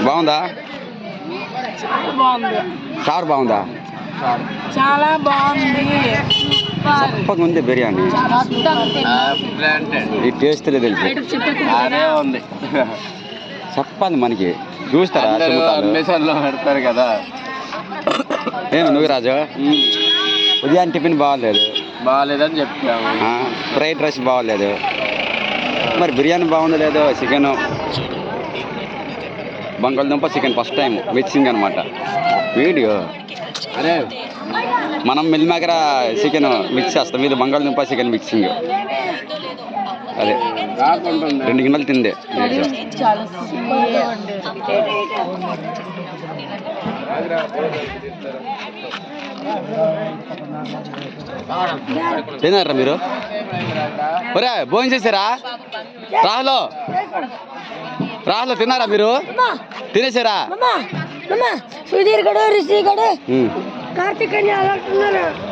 బాగుందా? చారు బాగుందా? చాలా బాగుంది. చప్పగా ఉంది బిర్యానీ. ఈ టేస్ట్ తెలుసు చెప్పాలి మనకి. చూస్తారా పెడతారు కదా. ఏమి నువ్వు రాజు ఉదయం టిఫిన్ బాగాలేదని చెప్తాము. ఫ్రైడ్ రైస్ బాగాలేదు, మరి బిర్యానీ బాగుందో లేదో. చికెన్ బంగాళదుంప చికెన్ ఫస్ట్ టైం మిక్సింగ్ అనమాట. వీడియో అరే మనం మిల్ మేకర చికెన్ మిక్స్ చేస్తాం, ఇది బంగాళదుంప చికెన్ మిక్సింగ్. అదే 2 గిన్నెలు తిందే. తిన్నారా మీరు? ఒరే భోజనం చేశారా? రాహులో తిన్నారా మీరు? తినేసారా?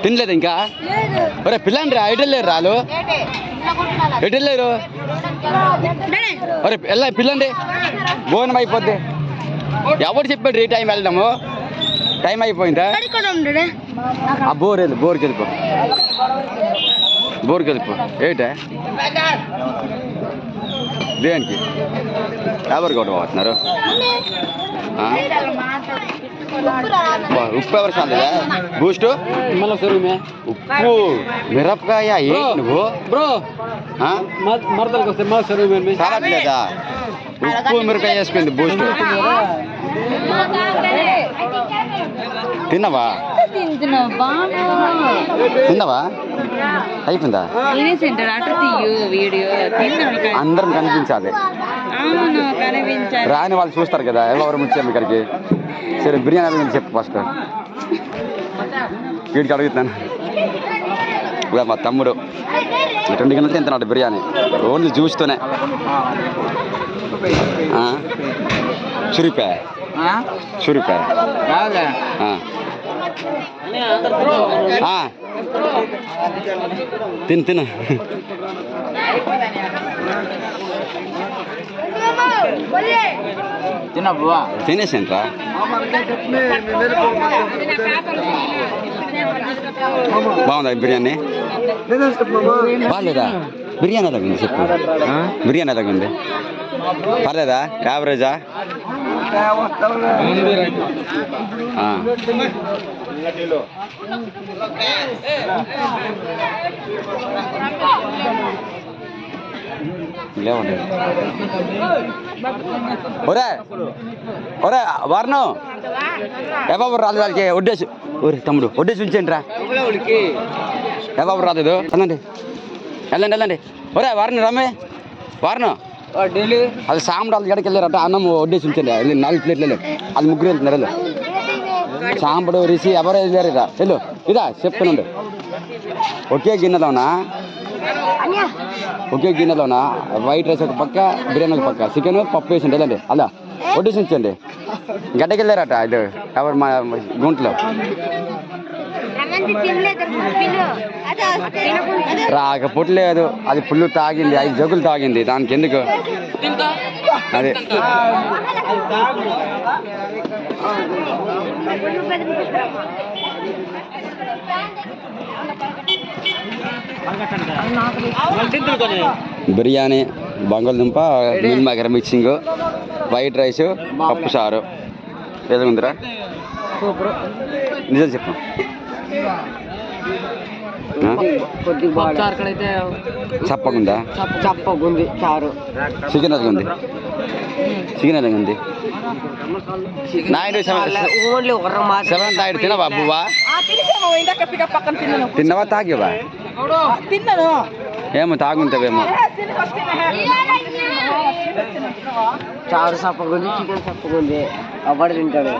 తినలేదు ఇంకా. ఒరే పిల్లండి రా, ఎటు వెళ్ళారు రాలు? ఎటు వెళ్ళారు? ఒరే పిల్లండి, భోజనం అయిపోద్ది. ఎవరు చెప్పాడు ఈ టైం వెళ్దాము? టైం అయిపోయిందా? బోర్కి వెళ్ళిపో. ఏంటే దేనికి ఎవరు కూడా పోతున్నారు? ఉప్పు ఎవరు చాలేదా? బూస్ట్ ఉప్పు మిరపకాయ ఏంటి నువ్వు చాలట్లేదా? ఉప్పు మిరపకాయ వేసుకుంది బూస్ట్. తిన్నావా? అయిపోయిందా? అందరం కనిపించాలి. రాని వాళ్ళు చూస్తారు కదా ఎవరు ముచ్చాము ఇక్కడికి. సరే బిర్యానీ చెప్పు ఫస్ట్. వీడికి అడుగుతున్నాను. మా తమ్ముడు 2 గిన్నెలు తింటున్నాడు బిర్యానీ, ఓన్లీ జ్యూస్తోనే. రూపాయ తిను. తినేసేంట్రా? బాగుందా బిర్యానీ? బాగాలేదా? బిర్యానీ ఎలాగుంది చెప్పు. బిర్యానీ ఎలాగుంది? పర్లేదా? యావరేజా? లేవండి. ఒరే వర్ణం ఎవరు రాలేదు వాళ్ళకి వడ్డేసి. ఒరే తమ్ముడు వడ్డేసి ఉంచండి రా. ఎవరు రాలేదు. వెళ్ళండి. ఒరే వారిని వారణం అది సాంబడు వాళ్ళ గడికి వెళ్ళారట. అన్నం వడ్డేసి ఉంచండి. 4 ప్లేట్లు అది 3 వెళ్తున్నారు. సాంబడు రిసి ఎవరు వెళ్ళారు ఇదా? ఇదా చెప్తానుండు. ఒకే గిన్నెలోనా వైట్ రైస్ ఒక పక్క, బిర్యానీ ఒక పక్క, చికెన్ పప్పు వేసిండి. వెళ్ళండి అలా వడ్డేసి ఉంచండి. గడ్డకి వెళ్ళారట ఇది ఎవరు మా గుంట్లో. రాకపోవట్లేదు, అది పుల్లు తాగింది, 5 జగ్గులు తాగింది. దానికి ఎందుకు? అదే బిర్యానీ, బంగాళదుంప, meal maker mixing, white rice, పప్పు చారు. ఏదో ఉందిరా నిజం చెప్పు. చప్పగుందా? చప్పగుంది చారు. చికెన్ ఎలాగుంది? నాయుడు 7 నాయుడు తినవా? బువ్వా తిన్నవా? తాగేవా? ఏమో తాగుంటావేమో. చారు చప్పగుంది, చికెన్ చప్పగుంది. అవ్వడు తింటాడు.